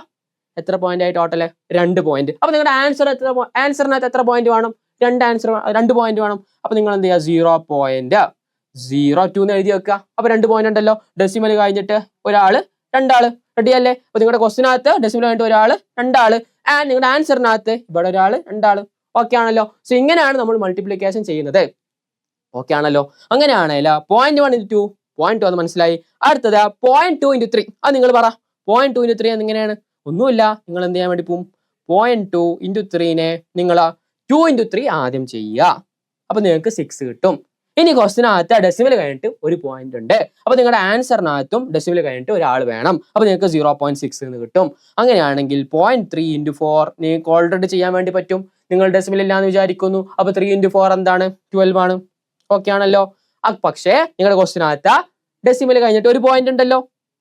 എത്ര പോയിന്റ് ആയി ടോട്ടൽ 2 പോയിന്റ്. അപ്പോൾ നിങ്ങളുടെ ആൻസറിനകത്ത് എത്ര പോയിന്റ് വേണം? 2 പോയിന്റ് വേണം. അപ്പോൾ നിങ്ങൾ എന്ത് ചെയ്യുക 0.02 എന്ന് എഴുതി വെക്കുക. അപ്പോൾ 2 പോയിന്റ് ഉണ്ടല്ലോ. ഡെസിമൽ കഴിഞ്ഞിട്ട് ഒരാള് 2 ആള്. റെഡി അല്ലേ? അപ്പോൾ നിങ്ങളുടെ ക്വസ്റ്റിനകത്ത് ഡെസിമൽ കഴിഞ്ഞിട്ട് ഒരാള് 2 ആള് ആൻഡ് നിങ്ങളുടെ ആൻസറിനകത്ത് ഇവിടെ ഒരാള് 2 ആള്. ഓക്കെ ആണല്ലോ. സോ ഇങ്ങനെയാണ് നമ്മൾ മൾട്ടിപ്ലിക്കേഷൻ ചെയ്യുന്നത്. ഓക്കെ ആണല്ലോ. അങ്ങനെയാണെങ്കിൽ 0.1 × 2 0.2 എന്ന് മനസ്സിലായി. അടുത്തത് 0.2 × 3 അത് നിങ്ങൾ പറ. 0.2 × 3 എങ്ങനെയാണ്? ഒന്നുമില്ല, നിങ്ങൾ എന്ത് ചെയ്യാൻ വേണ്ടി പോകും 0.2 × 3നെ നിങ്ങൾ 2 × 3 ആദ്യം ചെയ്യുക. അപ്പോൾ നിങ്ങൾക്ക് 6 കിട്ടും. ഇനി ക്വസ്റ്റിനകത്ത് ഡെസിമൽ കഴിഞ്ഞിട്ട് ഒരു പോയിന്റ് ഉണ്ട്. അപ്പോൾ നിങ്ങളുടെ ആൻസറിനകത്തും ഡെസിമൽ കഴിഞ്ഞിട്ട് ഒരാൾ വേണം. അപ്പോൾ നിങ്ങൾക്ക് 0.6 എന്ന് കിട്ടും. അങ്ങനെയാണെങ്കിൽ 0.3 × 4 നിങ്ങൾക്ക് ഓൾറെഡി ചെയ്യാൻ വേണ്ടി പറ്റും. നിങ്ങൾ ഡെസിമൽ ഇല്ലാന്ന് വിചാരിക്കുന്നു. അപ്പോൾ 3 × 4 എന്താണ് 12 ആണ്. ഓക്കെ ആണല്ലോ. പക്ഷേ നിങ്ങളുടെ ക്വസ്റ്റിനകത്ത് ഡെസിമൽ കഴിഞ്ഞിട്ട് ഒരു പോയിന്റ് ഉണ്ടല്ലോ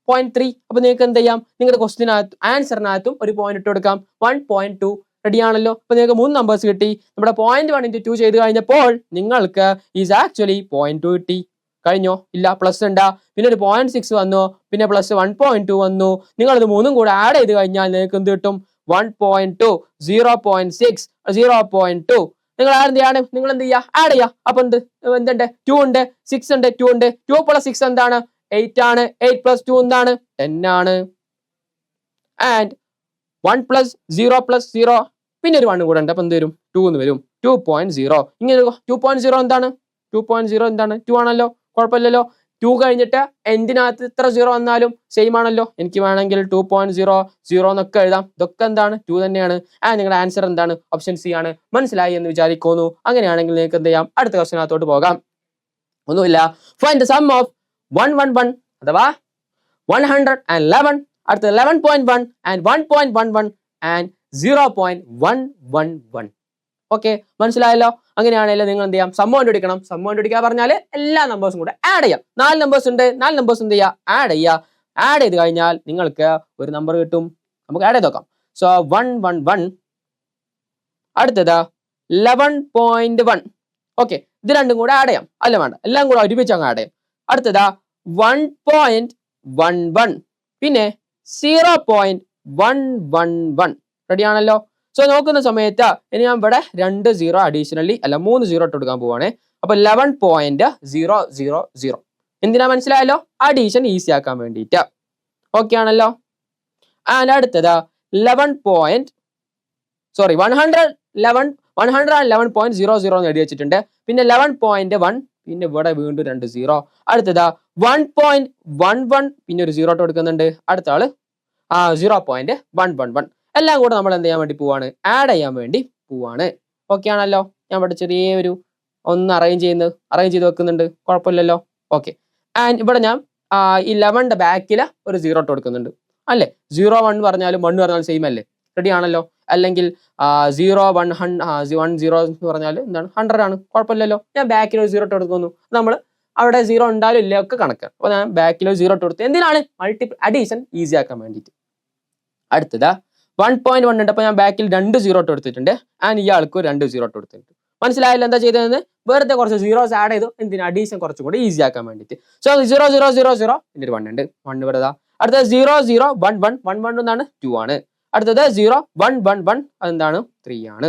0.3. അപ്പോൾ നിങ്ങൾക്ക് എന്ത് ചെയ്യാം നിങ്ങളുടെ ക്വസ്റ്റിനകത്ത് ആൻസറിനകത്തും ഒരു പോയിന്റ് ഇട്ട് കൊടുക്കാം 1.2. റെഡി ആണല്ലോ. അപ്പോൾ നിങ്ങൾക്ക് 3 നമ്പേഴ്സ് കിട്ടി. നമ്മുടെ 0.1 × 2 ചെയ്ത് കഴിഞ്ഞപ്പോൾ നിങ്ങൾക്ക് ഈസ് ആക്ച്വലി 0.2 കിട്ടി. കഴിഞ്ഞോ? ഇല്ല, പ്ലസ് ഉണ്ടാ, പിന്നെ ഒരു 0.6 വന്നു, പിന്നെ പ്ലസ് 1.2 വന്നു. നിങ്ങളിത് 3ഉം കൂടെ ആഡ് ചെയ്ത് കഴിഞ്ഞാൽ നിങ്ങൾക്ക് എന്ത് കിട്ടും 1.2 0.6 0.2 നിങ്ങൾ എന്ത് ചെയ്യാണ്, നിങ്ങൾ എന്ത് ചെയ്യുക, ആഡ് ചെയ്യുക. അപ്പൊ എന്തുണ്ട്, 2 ഉണ്ട്, 6 ഉണ്ട്, 2 ഉണ്ട്, 2 + 6 എന്താണ്, 8 ആണ്. 8 + 2 എന്താണ്, 10 ആണ്. ആൻഡ് 1 + 0 + 0 പിന്നെ ഒരു 1 കൂടെ ഉണ്ട്. അപ്പൊ എന്ത് വരും, 2 എന്ന് വരും. 2.0 ഇങ്ങനെ 2.0 എന്താണ്, 2.0 എന്താണ്, 2 ആണല്ലോ, കുഴപ്പമില്ലല്ലോ. 2 കഴിഞ്ഞിട്ട് എന്തിനകത്ത് ഇത്ര 0 വന്നാലും സെയിം ആണല്ലോ. എനിക്ക് വേണമെങ്കിൽ 2.00 എന്നൊക്കെ എഴുതാം. ഇതൊക്കെ എന്താണ്, 2 തന്നെയാണ്. നിങ്ങളുടെ ആൻസർ എന്താണ്, ഓപ്ഷൻ സി ആണ്. മനസ്സിലായി എന്ന് വിചാരിക്കുന്നു. അങ്ങനെയാണെങ്കിൽ നിങ്ങൾക്ക് എന്ത് ചെയ്യാം, അടുത്ത ക്വസ്റ്റ്യനകത്തോട്ട് പോകാം. ഒന്നുമില്ല. ഫൈൻഡ് ദ സം ഓഫ് 111 അഥവാ 111, അടുത്ത 11.1 ആൻഡ് 1.11 ആൻഡ് 0.111. ഓക്കെ, മനസ്സിലായല്ലോ. അങ്ങനെയാണെങ്കിൽ നിങ്ങൾ എന്ത് ചെയ്യാം, സം കണ്ടുപിടിക്കണം. സം കണ്ടുപിടിക്കുക പറഞ്ഞാൽ എല്ലാ നമ്പേഴ്സും കൂടെ ആഡ് ചെയ്യാം. 4 നമ്പേഴ്സ് ഉണ്ട്, 4 നമ്പേഴ്സ് എന്ത് ചെയ്യുക, ആഡ് ചെയ്യുക. ആഡ് ചെയ്ത് കഴിഞ്ഞാൽ നിങ്ങൾക്ക് ഒരു നമ്പർ കിട്ടും. നമുക്ക് ആഡ് ചെയ്ത് നോക്കാം. സോ 111, അടുത്തത് 11.1. ഓക്കെ, ഇത് രണ്ടും കൂടെ ആഡ് ചെയ്യാം. അല്ല വേണ്ട, എല്ലാം കൂടെ ഒരുമിച്ച് അങ്ങ് ആഡ് ചെയ്യാം. അടുത്തത് 1.11 പിന്നെ 0.111. റെഡി ആണല്ലോ. സോ നോക്കുന്ന സമയത്ത് ഇനി ഞാൻ ഇവിടെ 2 0 അഡീഷണലി അല്ല 3 0 ഇട്ട് കൊടുക്കാൻ പോവാണ്. അപ്പൊ 11.000. എന്തിനാ, മനസ്സിലായല്ലോ, അഡീഷൻ ഈസി ആക്കാൻ വേണ്ടിയിട്ട്. ഓക്കെ ആണല്ലോ. ആൻഡ് അടുത്തത് 111.00 എന്ന് എഴുതി വെച്ചിട്ടുണ്ട്. പിന്നെ 11.1 പിന്നെ ഇവിടെ വീണ്ടും 2 0. അടുത്തത് 1.11 പിന്നെ ഒരു 0 ഇട്ട് കൊടുക്കുന്നുണ്ട്. അടുത്ത ആള് 0.111. എല്ലാം കൂടെ നമ്മൾ എന്ത് ചെയ്യാൻ വേണ്ടി പോവാണ്, ആഡ് ചെയ്യാൻ വേണ്ടി പോവാണ്. ഓക്കെ ആണല്ലോ. ഞാൻ ഇവിടെ ചെറിയൊരു ഒന്ന് അറേഞ്ച് ചെയ്ത് വെക്കുന്നുണ്ട്. കുഴപ്പമില്ലല്ലോ. ഓക്കെ, ആൻഡ് ഇവിടെ ഞാൻ 11ന്റെ ബാക്കിൽ ഒരു 0 ഇട്ട് കൊടുക്കുന്നുണ്ട്. അല്ലേ, 0 1 പറഞ്ഞാലും 1 പറഞ്ഞാലും സെയിം അല്ലേ. റെഡി ആണല്ലോ. അല്ലെങ്കിൽ 0 1 10 എന്ന് പറഞ്ഞാൽ എന്താണ്, 100 ആണ്. കുഴപ്പമില്ലല്ലോ. ഞാൻ ബാക്കിൽ ഒരു 0 ഇട്ട് കൊടുക്കുന്നു. നമ്മൾ അവിടെ 0 ഉണ്ടാലും ഇല്ല ഒക്കെ കണക്ക്. അപ്പോൾ ഞാൻ ബാക്കിൽ ഒരു 0 ഇട്ട് കൊടുത്തു. എന്തിനാണ്, അഡീഷൻ ഈസി ആക്കാൻ വേണ്ടിയിട്ട്. അടുത്തത് 1.1 ഉണ്ട്. അപ്പൊ ഞാൻ ബാക്കിൽ 2 0 ഇട്ട് കൊടുത്തിട്ടുണ്ട്. ആൻഡ് ഇയാൾക്ക് 2 0 ഇട്ട് കൊടുത്തിട്ടുണ്ട്. മനസ്സിലായല്ലോ എന്താ ചെയ്തതെന്ന്. വെറുതെ കുറച്ച് സീറോസ് ആഡ് ചെയ്തു. എന്തിനാ, അഡീഷൻ കുറച്ചും കൂടി ഈസി ആക്കാൻ വേണ്ടിയിട്ട്. സോ 0 0 0 0 പിന്നെ ഒരു 1 ഉണ്ട്. 1 ഇവിടെ. അടുത്തത് 0 0 1 1 1 1 എന്താണ്, 2 ആണ്. അടുത്തത് 0 1 1 1 അതെന്താണ്, 3 ആണ്.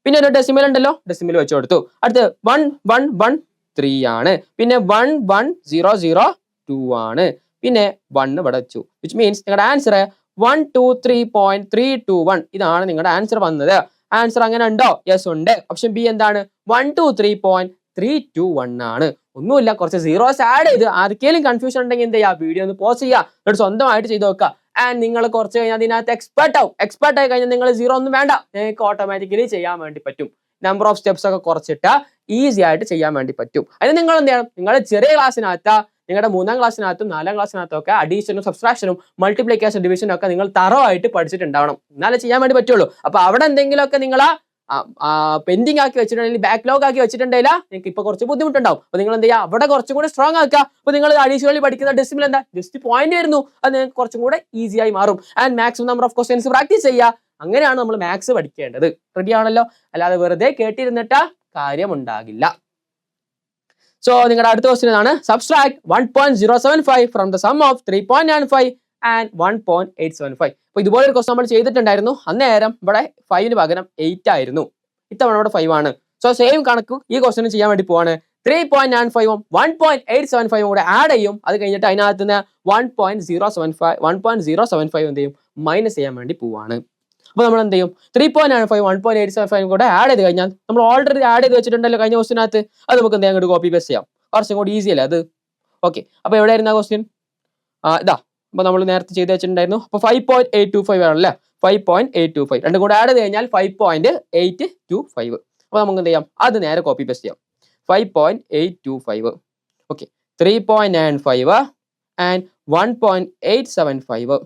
പിന്നെ ഒരു ഡെസിമൽ ഉണ്ടല്ലോ, ഡെസിമൽ വെച്ച് കൊടുത്തു. അടുത്ത് 1 1 1 3 ആണ്. പിന്നെ 1 1 0 0 2 ആണ്. പിന്നെ 1 ഇവിടെ വെച്ചു. വിച്ച് മീൻസ് നിങ്ങളുടെ ആൻസർ 123.321. ഇതാണ് നിങ്ങളുടെ ആൻസർ വന്നത്. ആൻസർ അങ്ങനെ ഉണ്ടോ? യെസ് ഉണ്ട്. ഓപ്ഷൻ ബി എന്താണ്, 123.321 ആണ്. ഒന്നുമില്ല, കുറച്ച് സീറോസ് ആഡ് ചെയ്ത് ആർക്കെങ്കിലും കൺഫ്യൂഷൻ ഉണ്ടെങ്കിൽ എന്ത് ചെയ്യുക, വീഡിയോ ഒന്ന് പോസ് ചെയ്യുക, എന്നിട്ട് സ്വന്തമായിട്ട് ചെയ്ത് നോക്കുക. ആൻഡ് നിങ്ങൾ കുറച്ച് കഴിഞ്ഞാൽ അതിനകത്ത് എക്സ്പെർട്ട് ആയി കഴിഞ്ഞാൽ നിങ്ങൾ 0 ഒന്നും വേണ്ട, നിങ്ങൾക്ക് ഓട്ടോമാറ്റിക്കലി ചെയ്യാൻ വേണ്ടി പറ്റും. നമ്പർ ഓഫ് സ്റ്റെപ്സ് ഒക്കെ കുറച്ചിട്ട് ഈസി ആയിട്ട് ചെയ്യാൻ വേണ്ടി പറ്റും. അതിന് നിങ്ങൾ എന്ത് ചെയ്യണം, നിങ്ങൾ ചെറിയ ക്ലാസ്സിനകത്ത്, നിങ്ങളുടെ 3ാം ക്ലാസ്സിനകത്തും 4ാം ക്ലാസ്സിനകത്തും ഒക്കെ അഡീഷനും സബ്സ്ട്രാക്ഷനും മൾട്ടിപ്ലിക്കേഷൻ ഡിവിഷനും ഒക്കെ നിങ്ങൾ തറവായിട്ട് പഠിച്ചിട്ടുണ്ടാവണം. എന്നാലേ ചെയ്യാൻ വേണ്ടി പറ്റുള്ളൂ. അപ്പൊ അവിടെ എന്തെങ്കിലുമൊക്കെ നിങ്ങൾ പെൻഡിങ് ആക്കി വെച്ചിട്ടുണ്ടെങ്കിൽ, ബാക്ക്ലോഗ് ആക്കി വെച്ചിട്ടുണ്ടെങ്കിൽ നിങ്ങൾക്ക് ഇപ്പൊ കുറച്ച് ബുദ്ധിമുട്ടുണ്ടാവും. അപ്പൊ നിങ്ങൾ എന്ത് ചെയ്യുക, അവിടെ കുറച്ചും കൂടെ സ്ട്രോങ് ആക്കുക. അപ്പൊ നിങ്ങൾ അഡീഷണലി പഠിക്കുന്ന ഡെസിമൽ എന്താ, ജസ്റ്റ് പോയിന്റ് വരുന്നു, അത് നിങ്ങൾക്ക് കുറച്ചും കൂടെ ഈസി ആയി മാറും. And maximum number of questions practice ചെയ്യുക. അങ്ങനെയാണ് നമ്മൾ മാത്സ് പഠിക്കേണ്ടത്. റെഡി ആണല്ലോ. അല്ലാതെ വെറുതെ കേട്ടിരുന്നിട്ട് കാര്യം ഉണ്ടാകില്ല. സോ നിങ്ങളുടെ അടുത്ത ക്വസ്റ്റ്യൻ ആണ്, subtract 1.075 from the sum of 3.95 and 1.875. അപ്പൊ ഇതുപോലെ ഒരു ക്വസ്റ്റ്യൻ നമ്മൾ ചെയ്തിട്ടുണ്ടായിരുന്നു. അന്നേരം ഇവിടെ 5ന് പകരം 8 ആയിരുന്നു. ഇത്തവണ ഇവിടെ 5 ആണ്. സോ സെയിം കണക്ക് ഈ ക്വസ്റ്റ്യൻ ചെയ്യാൻ വേണ്ടി പോവാണ്. 3.95 1.875 കൂടെ ആഡ് ചെയ്യും. അത് കഴിഞ്ഞിട്ട് അതിനകത്ത് നിന്ന് 1.075 എന്ത് ചെയ്യും, മൈനസ് ചെയ്യാൻ വേണ്ടി പോവാണ്. അപ്പൊ നമ്മൾ എന്ത് ചെയ്യും, 3.95 1.875 കൂടെ ആഡ് ചെയ്ത് കഴിഞ്ഞാൽ, നമ്മൾ ഓൾറെഡി ആഡ് ചെയ്ത് വെച്ചിട്ടുണ്ടല്ലോ കഴിഞ്ഞ ക്വസ്റ്റിനകത്ത്, അത് നമുക്ക് എന്ത് ചെയ്യാൻ കോപ്പി പേസ്റ്റ് ചെയ്യാം. കുറച്ചും കൂടി ഈസി അല്ലേ അത്. ഓക്കെ, അപ്പൊ എവിടെയായിരുന്നു ആ ക്വസ്റ്റ്യൻ, ഇതാ. അപ്പൊ നമ്മൾ നേരത്തെ ചെയ്ത് വെച്ചിട്ടുണ്ടായിരുന്നു. അപ്പൊ 5.825 ആണല്ലേ, 5.825 രണ്ടും കൂടെ ആഡ് ചെയ്ത് കഴിഞ്ഞാൽ 5.825. അപ്പൊ നമുക്ക് എന്ത് ചെയ്യാം, അത് നേരെ കോപ്പി പേസ്റ്റ് ചെയ്യാം. 5.825. Okay, 3.95 and 1.875.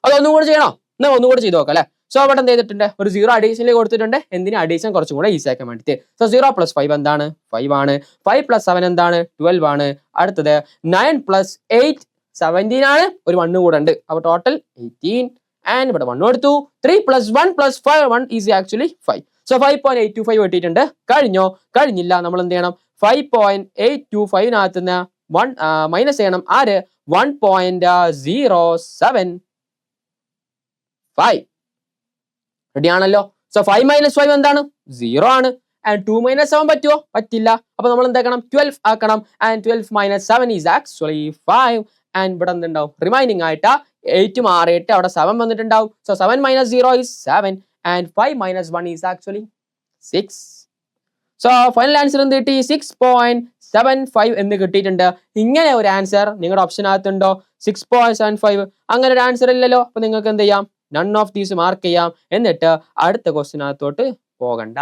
അതൊന്നും കൂടെ ചെയ്യണോ? എന്നാൽ ഒന്നും കൂടെ ചെയ്ത് നോക്കാം അല്ലെ. സോ അവിടെ എന്ത് ചെയ്തിട്ടുണ്ട്, ഒരു 0 അഡീഷനിൽ കൊടുത്തിട്ടുണ്ട്. എന്തിന്, അഡീഷൻ കുറച്ചും കൂടെ ഈസി ആക്കാൻ വേണ്ടിയിട്ട്. സോ 0 + 5 എന്താണ്, 5 ആണ്. 5 + 7 എന്താണ്, 12 ആണ്. അടുത്തത് 9 + 8 17 ആണ്. ഒരു 1 കൂടെ ഉണ്ട്. അപ്പൊ ടോട്ടൽ 18. ആൻഡ് ഇവിടെ 1 എടുത്തു. 3 + 1 + 5 1 ഈസ് ആക്ച്വലി 5. സോ 5.825 കിട്ടിയിട്ടുണ്ട്. കഴിഞ്ഞോ? കഴിഞ്ഞില്ല. നമ്മൾ എന്ത് ചെയ്യണം, 5.825നകത്ത് നിന്ന് 1 മൈനസ് ചെയ്യണം. ആര്, 1.075. റെഡി ആണല്ലോ. സോ 5 - 5 എന്താണ്, 0 ആണ്. ആൻഡ് 2 മൈനസ് 7 പറ്റുമോ? പറ്റില്ല. അപ്പൊ നമ്മൾ എന്താക്കണം? 12 ആക്കണം. And 12 minus 7 is actually 5. And ഇവിടെ എന്തുണ്ടാവും? റിമൈനിങ് ആയിട്ട് 8 മാറിയിട്ട് അവിടെ 7 വന്നിട്ടുണ്ടാവും. So 7 minus 0 is 7 and 5 minus 1 is actually 6. So final answer എന്ത് കിട്ടി? 6.75 എന്ന് കിട്ടിയിട്ടുണ്ട്. ഇങ്ങനെ ഒരു ആൻസർ നിങ്ങളുടെ ഓപ്ഷനകത്തുണ്ടോ? 6.75 അങ്ങനെ ഒരു ആൻസർ ഇല്ലല്ലോ. അപ്പൊ നിങ്ങൾക്ക് എന്ത് ചെയ്യാം? നൺ ഓഫ് ദീസ് മാർക്ക് ചെയ്യാം. എന്നിട്ട് അടുത്ത ക്വസ്റ്റിനകത്തോട്ട് പോകണ്ട.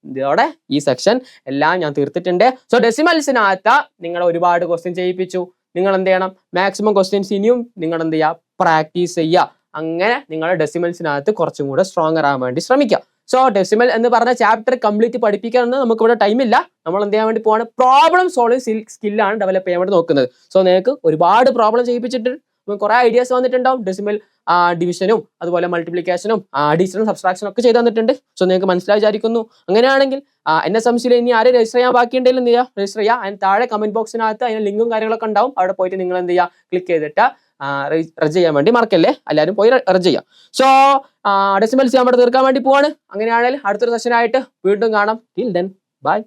ഇതോടെ ഈ സെക്ഷൻ എല്ലാം ഞാൻ തീർത്തിട്ടുണ്ട്. സോ ഡെസിമൽസിനകത്ത് നിങ്ങൾ ഒരുപാട് ക്വസ്റ്റ്യൻ ചെയ്യിപ്പിച്ചു. നിങ്ങൾ എന്ത് ചെയ്യണം? മാക്സിമം ക്വസ്റ്റ്യൻസ് ഇനിയും നിങ്ങൾ എന്ത് ചെയ്യുക? പ്രാക്ടീസ് ചെയ്യുക. അങ്ങനെ നിങ്ങൾ ഡെസിമൽസിനകത്ത് കുറച്ചും കൂടെ സ്ട്രോങ്ങർ ആവാൻ വേണ്ടി ശ്രമിക്കുക. സോ ഡെസിമൽ എന്ന് പറഞ്ഞ ചാപ്റ്റർ കംപ്ലീറ്റ് പഠിപ്പിക്കാനൊന്നും നമുക്ക് ഇവിടെ ടൈമില്ല. നമ്മൾ എന്ത് ചെയ്യാൻ വേണ്ടി പോവാണ്? പ്രോബ്ലം സോൾവിങ് സ്കില്ലാണ് ഡെവലപ്പ് ചെയ്യാൻ വേണ്ടി നോക്കുന്നത്. സോ നിങ്ങൾക്ക് ഒരുപാട് പ്രോബ്ലം ചെയ്യിപ്പിച്ചിട്ട് കുറെ ഐഡിയാസ് വന്നിട്ടുണ്ടാവും. ഡെസിമൽ ഡിവിഷനും അതുപോലെ മൾട്ടിപ്ലിക്കേഷനും അഡീഷനും സബ്സ്ട്രാക്ഷനും ഒക്കെ ചെയ്ത് തന്നിട്ടുണ്ട്. സോ നിങ്ങൾക്ക് മനസ്സിലായി വിചാരിക്കുന്നു. അങ്ങനെയാണെങ്കിൽ NSMC ഇനി ആരും രജിസ്റ്റർ ചെയ്യാൻ ബാക്കിയുണ്ടെങ്കിൽ എന്ത് ചെയ്യുക? രജിസ്റ്റർ ചെയ്യുക. അതിന് താഴെ കമന്റ് ബോക്സിനകത്ത് അതിന് ലിങ്കും കാര്യങ്ങളൊക്കെ ഉണ്ടാവും. അവിടെ പോയിട്ട് നിങ്ങൾ എന്ത് ചെയ്യുക? ക്ലിക്ക് ചെയ്തിട്ട് റെജ് ചെയ്യാൻ വേണ്ടി മറക്കല്ലേ. എല്ലാവരും പോയി റെജ് ചെയ്യാം. സോ ഡെസിമൽസ് ഞാൻ ഇവിടെ തീർക്കാൻ വേണ്ടി പോവാണ്. അങ്ങനെയാണെങ്കിൽ അടുത്തൊരു സെഷനായിട്ട് വീണ്ടും കാണാം. Till then bye.